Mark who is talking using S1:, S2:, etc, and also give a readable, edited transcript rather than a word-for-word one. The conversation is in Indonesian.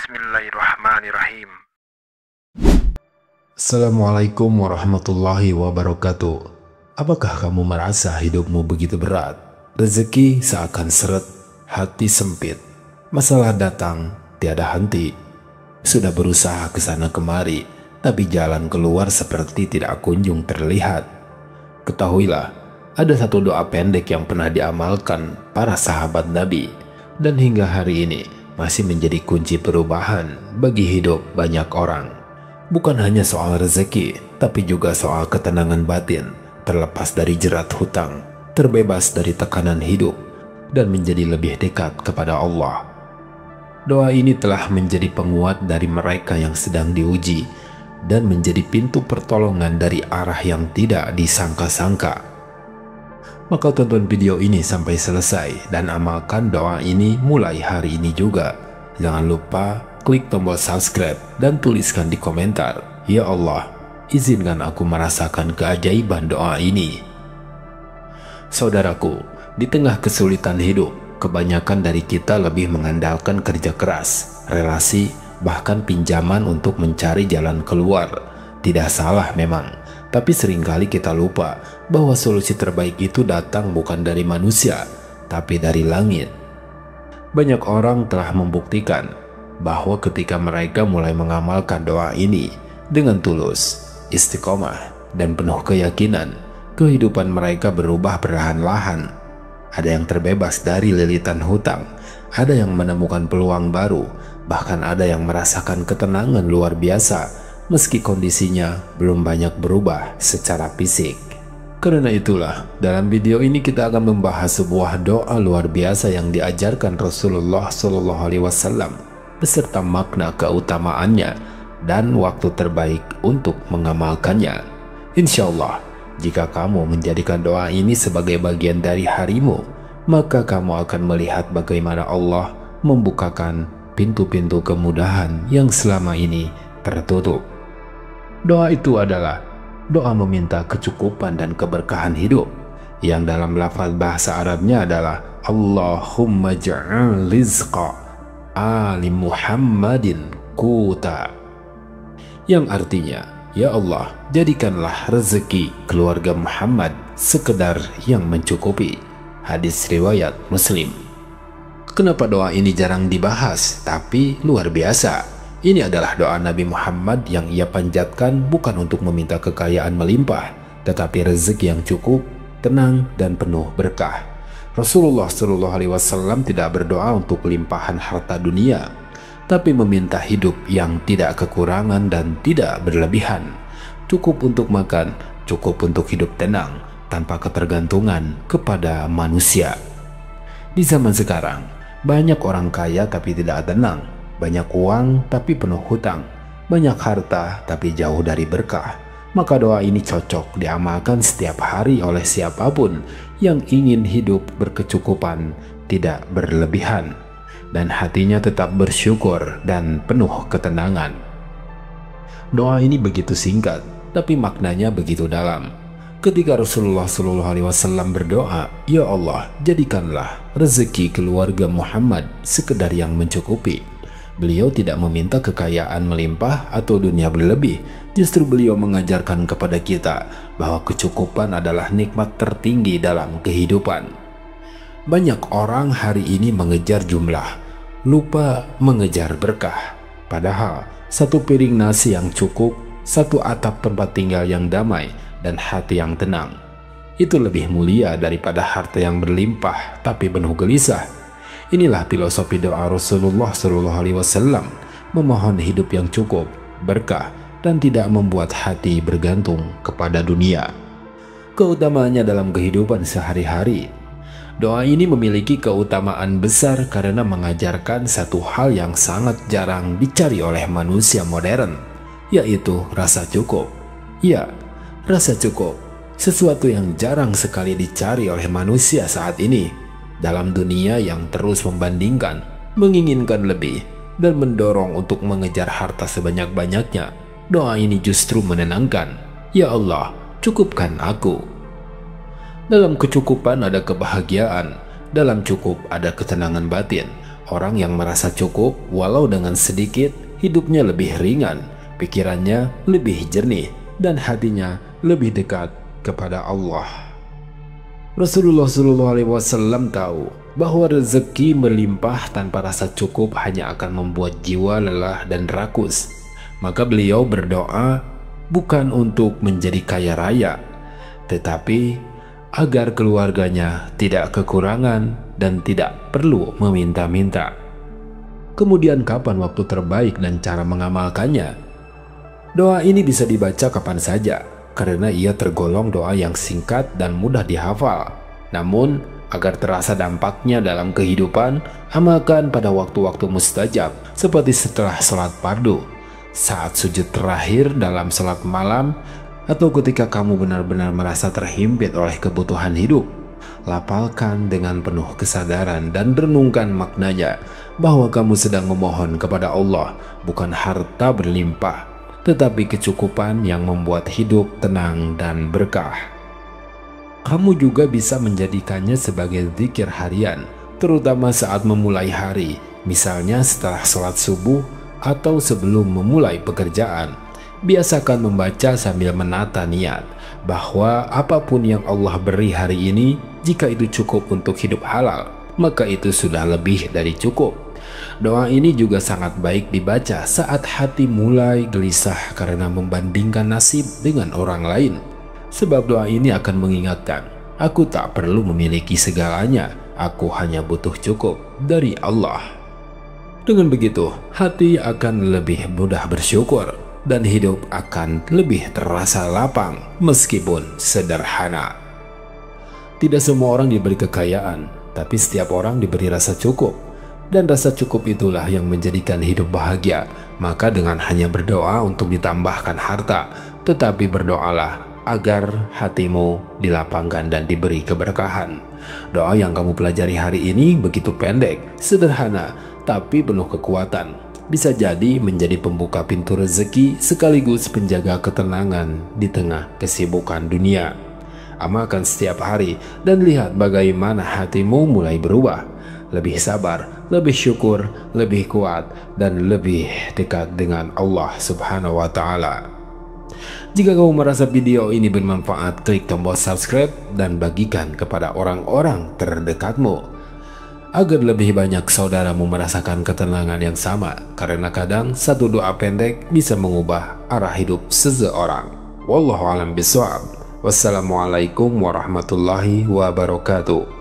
S1: Bismillahirrahmanirrahim.
S2: Assalamualaikum warahmatullahi wabarakatuh. Apakah kamu merasa hidupmu begitu berat? Rezeki seakan seret, hati sempit, masalah datang tiada henti. Sudah berusaha ke sana kemari, tapi jalan keluar seperti tidak kunjung terlihat. Ketahuilah, ada satu doa pendek yang pernah diamalkan para sahabat Nabi, dan hingga hari ini masih menjadi kunci perubahan bagi hidup banyak orang. Bukan hanya soal rezeki, tapi juga soal ketenangan batin, terlepas dari jerat hutang, terbebas dari tekanan hidup, dan menjadi lebih dekat kepada Allah. Doa ini telah menjadi penguat dari mereka yang sedang diuji, dan menjadi pintu pertolongan dari arah yang tidak disangka-sangka. Maka tonton video ini sampai selesai dan amalkan doa ini mulai hari ini juga. Jangan lupa klik tombol subscribe dan tuliskan di komentar, "Ya Allah, izinkan aku merasakan keajaiban doa ini." Saudaraku, di tengah kesulitan hidup, kebanyakan dari kita lebih mengandalkan kerja keras, relasi, bahkan pinjaman untuk mencari jalan keluar. Tidak salah memang, tapi seringkali kita lupa bahwa solusi terbaik itu datang bukan dari manusia, tapi dari langit. Banyak orang telah membuktikan bahwa ketika mereka mulai mengamalkan doa ini dengan tulus, istiqomah, dan penuh keyakinan, kehidupan mereka berubah perlahan-lahan. Ada yang terbebas dari lilitan hutang, ada yang menemukan peluang baru, bahkan ada yang merasakan ketenangan luar biasa meski kondisinya belum banyak berubah secara fisik. Karena itulah, dalam video ini kita akan membahas sebuah doa luar biasa yang diajarkan Rasulullah SAW beserta makna keutamaannya dan waktu terbaik untuk mengamalkannya. Insya Allah, jika kamu menjadikan doa ini sebagai bagian dari harimu, maka kamu akan melihat bagaimana Allah membukakan pintu-pintu kemudahan yang selama ini tertutup. Doa itu adalah doa meminta kecukupan dan keberkahan hidup, yang dalam lafaz bahasa Arabnya adalah Allahumma ja'al rizqa ali Muhammadin quta, yang artinya, "Ya Allah, jadikanlah rezeki keluarga Muhammad sekedar yang mencukupi." Hadis riwayat Muslim. Kenapa doa ini jarang dibahas, tapi luar biasa? Ini adalah doa Nabi Muhammad yang ia panjatkan bukan untuk meminta kekayaan melimpah, tetapi rezeki yang cukup, tenang, dan penuh berkah. Rasulullah SAW tidak berdoa untuk limpahan harta dunia, tapi meminta hidup yang tidak kekurangan dan tidak berlebihan. Cukup untuk makan, cukup untuk hidup tenang, tanpa ketergantungan kepada manusia. Di zaman sekarang, banyak orang kaya tapi tidak tenang. Banyak uang tapi penuh hutang, banyak harta tapi jauh dari berkah. Maka doa ini cocok diamalkan setiap hari oleh siapapun yang ingin hidup berkecukupan, tidak berlebihan, dan hatinya tetap bersyukur dan penuh ketenangan. Doa ini begitu singkat, tapi maknanya begitu dalam. Ketika Rasulullah SAW berdoa, "Ya Allah, jadikanlah rezeki keluarga Muhammad sekedar yang mencukupi." Beliau tidak meminta kekayaan melimpah atau dunia berlebih. Justru beliau mengajarkan kepada kita bahwa kecukupan adalah nikmat tertinggi dalam kehidupan. Banyak orang hari ini mengejar jumlah, lupa mengejar berkah. Padahal satu piring nasi yang cukup, satu atap tempat tinggal yang damai, dan hati yang tenang, itu lebih mulia daripada harta yang berlimpah tapi penuh gelisah. Inilah filosofi doa Rasulullah SAW, memohon hidup yang cukup, berkah, dan tidak membuat hati bergantung kepada dunia. Keutamaannya dalam kehidupan sehari-hari. Doa ini memiliki keutamaan besar karena mengajarkan satu hal yang sangat jarang dicari oleh manusia modern, yaitu rasa cukup. Ya, rasa cukup, sesuatu yang jarang sekali dicari oleh manusia saat ini. Dalam dunia yang terus membandingkan, menginginkan lebih, dan mendorong untuk mengejar harta sebanyak-banyaknya, doa ini justru menenangkan. "Ya Allah, cukupkan aku." Dalam kecukupan ada kebahagiaan, dalam cukup ada ketenangan batin. Orang yang merasa cukup walau dengan sedikit, hidupnya lebih ringan, pikirannya lebih jernih, dan hatinya lebih dekat kepada Allah. Rasulullah SAW tahu bahwa rezeki melimpah tanpa rasa cukup hanya akan membuat jiwa lelah dan rakus. Maka beliau berdoa bukan untuk menjadi kaya raya, tetapi agar keluarganya tidak kekurangan dan tidak perlu meminta-minta. Kemudian kapan waktu terbaik dan cara mengamalkannya? Doa ini bisa dibaca kapan saja, karena ia tergolong doa yang singkat dan mudah dihafal. Namun, agar terasa dampaknya dalam kehidupan, amalkan pada waktu-waktu mustajab, seperti setelah sholat fardu, saat sujud terakhir dalam sholat malam, atau ketika kamu benar-benar merasa terhimpit oleh kebutuhan hidup. Lapalkan dengan penuh kesadaran dan renungkan maknanya, bahwa kamu sedang memohon kepada Allah bukan harta berlimpah, tetapi kecukupan yang membuat hidup tenang dan berkah. Kamu juga bisa menjadikannya sebagai zikir harian, terutama saat memulai hari, misalnya setelah sholat subuh atau sebelum memulai pekerjaan. Biasakan membaca sambil menata niat, bahwa apapun yang Allah beri hari ini, jika itu cukup untuk hidup halal, maka itu sudah lebih dari cukup. Doa ini juga sangat baik dibaca saat hati mulai gelisah karena membandingkan nasib dengan orang lain. Sebab doa ini akan mengingatkan, aku tak perlu memiliki segalanya, aku hanya butuh cukup dari Allah. Dengan begitu, hati akan lebih mudah bersyukur dan hidup akan lebih terasa lapang meskipun sederhana. Tidak semua orang diberi kekayaan, tapi setiap orang diberi rasa cukup. Dan rasa cukup itulah yang menjadikan hidup bahagia. Maka dengan hanya berdoa untuk ditambahkan harta, tetapi berdoalah agar hatimu dilapangkan dan diberi keberkahan. Doa yang kamu pelajari hari ini begitu pendek, sederhana, tapi penuh kekuatan. Bisa jadi menjadi pembuka pintu rezeki sekaligus penjaga ketenangan di tengah kesibukan dunia. Amalkan setiap hari dan lihat bagaimana hatimu mulai berubah. Lebih sabar, lebih syukur, lebih kuat, dan lebih dekat dengan Allah Subhanahu wa Ta'ala. Jika kamu merasa video ini bermanfaat, klik tombol subscribe dan bagikan kepada orang-orang terdekatmu, agar lebih banyak saudaramu merasakan ketenangan yang sama, karena kadang satu doa pendek bisa mengubah arah hidup seseorang. Wallahu a'lam bishawab. Wassalamualaikum warahmatullahi wabarakatuh.